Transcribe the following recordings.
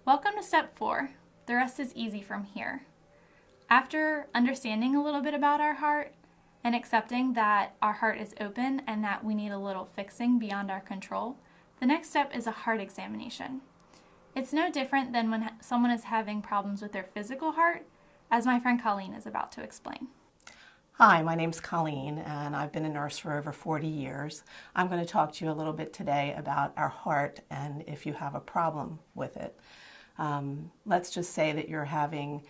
Welcome to step 4. The rest is easy from here. After understanding a little bit about our heart and accepting that our heart is open and that we need a little fixing beyond our control, the next step is a heart examination. It's no different than when someone is having problems with their physical heart, as my friend Colleen is about to explain. Hi, my name's Colleen, and I've been a nurse for over 40 years. I'm going to talk to you a little bit today about our heart and if you have a problem with it. Let's just say that you're having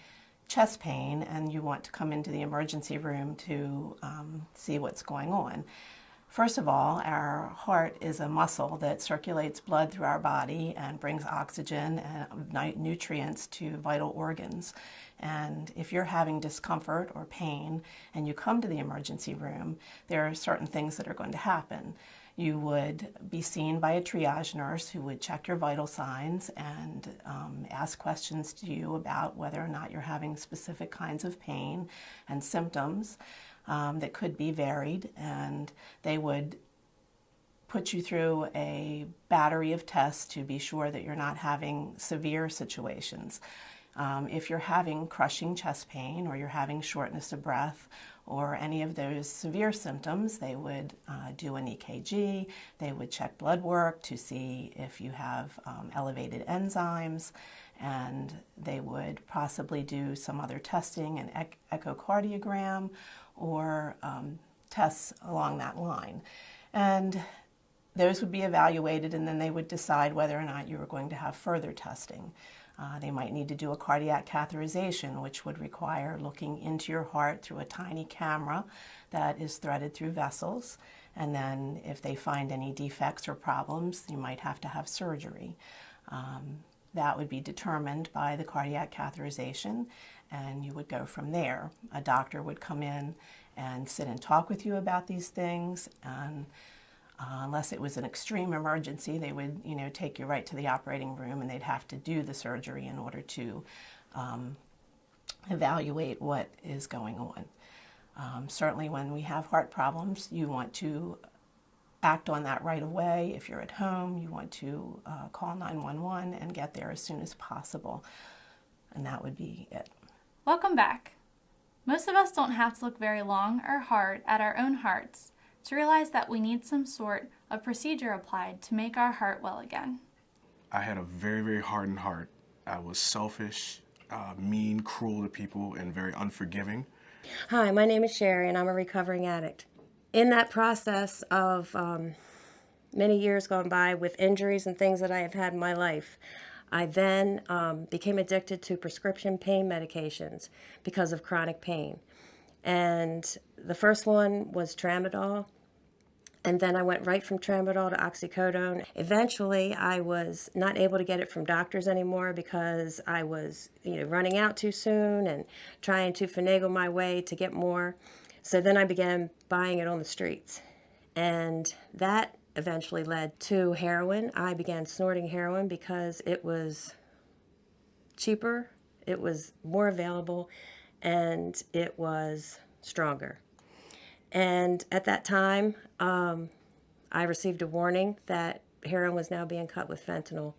chest pain and you want to come into the emergency room to see what's going on. First of all, our heart is a muscle that circulates blood through our body and brings oxygen and nutrients to vital organs. And if you're having discomfort or pain and you come to the emergency room, there are certain things that are going to happen. You would be seen by a triage nurse who would check your vital signs and ask questions to you about whether or not you're having specific kinds of pain and symptoms that could be varied, and they would put you through a battery of tests to be sure that you're not having severe situations. If you're having crushing chest pain or you're having shortness of breath or any of those severe symptoms, they would do an EKG, they would check blood work to see if you have elevated enzymes, and they would possibly do some other testing, an echocardiogram, or tests along that line. And those would be evaluated, and then they would decide whether or not you were going to have further testing. They might need to do a cardiac catheterization, which would require looking into your heart through a tiny camera that is threaded through vessels. And then if they find any defects or problems, you might have to have surgery. That would be determined by the cardiac catheterization, and you would go from there. A doctor would come in and sit and talk with you about these things, and unless it was an extreme emergency, they would, take you right to the operating room, and they'd have to do the surgery in order to evaluate what is going on. Certainly when we have heart problems, you want to act on that right away. If you're at home, you want to call 911 and get there as soon as possible. And that would be it. Welcome back. Most of us don't have to look very long or hard at our own hearts to realize that we need some sort of procedure applied to make our heart well again. I had a very, very hardened heart. I was selfish, mean, cruel to people, and very unforgiving. Hi, my name is Sherry, and I'm a recovering addict. In that process of many years gone by with injuries and things that I have had in my life, I then became addicted to prescription pain medications because of chronic pain. And the first one was Tramadol, and then I went right from Tramadol to oxycodone. Eventually, I was not able to get it from doctors anymore because I was running out too soon and trying to finagle my way to get more. So then I began buying it on the streets, and that eventually led to heroin. I began snorting heroin because it was cheaper, it was more available, and it was stronger. And at that time, I received a warning that heroin was now being cut with fentanyl.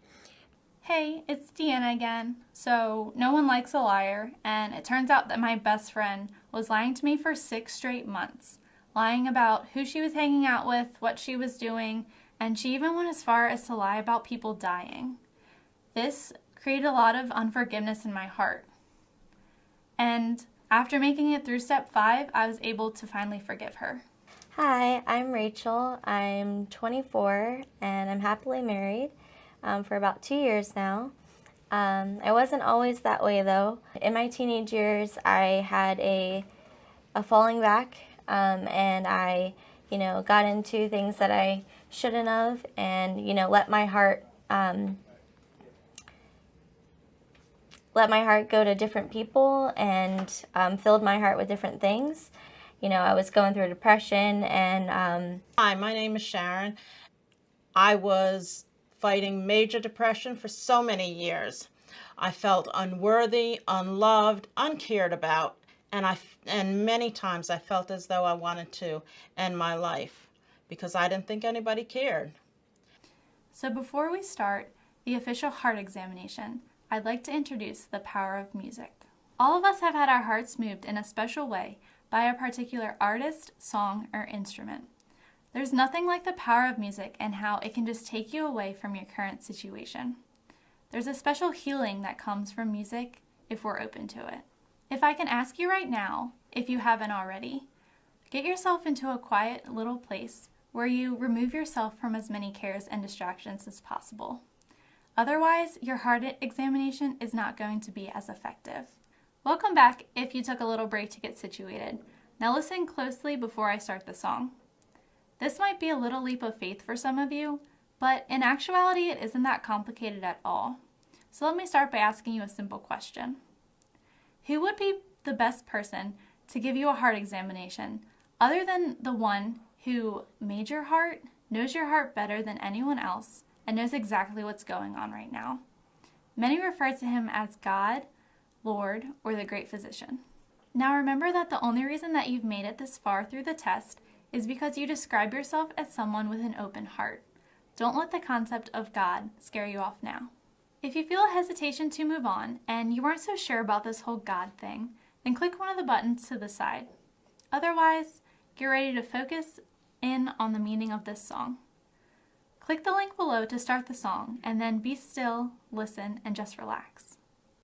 Hey, it's Deanna again. So, no one likes a liar, and it turns out that my best friend was lying to me for 6 straight months, lying about who she was hanging out with, what she was doing, and she even went as far as to lie about people dying. This created a lot of unforgiveness in my heart. And after making it through step 5, I was able to finally forgive her. Hi, I'm Rachel. I'm 24 and I'm happily married for about 2 years now. I wasn't always that way though. In my teenage years, I had a falling back and I, got into things that I shouldn't have and, let my heart go to different people and filled my heart with different things. I was going through depression and... Hi, my name is Sharon. I was fighting major depression for so many years. I felt unworthy, unloved, uncared about, and many times I felt as though I wanted to end my life because I didn't think anybody cared. So before we start the official heart examination, I'd like to introduce the power of music. All of us have had our hearts moved in a special way by a particular artist, song, or instrument. There's nothing like the power of music and how it can just take you away from your current situation. There's a special healing that comes from music if we're open to it. If I can ask you right now, if you haven't already, get yourself into a quiet little place where you remove yourself from as many cares and distractions as possible. Otherwise, your heart examination is not going to be as effective. Welcome back if you took a little break to get situated. Now listen closely before I start the song. This might be a little leap of faith for some of you, but in actuality it isn't that complicated at all. So let me start by asking you a simple question. Who would be the best person to give you a heart examination other than the one who made your heart, knows your heart better than anyone else, and knows exactly what's going on right now? Many refer to him as God, Lord, or the great physician. Now remember that the only reason that you've made it this far through the test is because you describe yourself as someone with an open heart. Don't let the concept of God scare you off now. If you feel a hesitation to move on and you weren't so sure about this whole God thing, then click one of the buttons to the side. Otherwise, get ready to focus in on the meaning of this song. Click the link below to start the song, and then be still, listen, and just relax.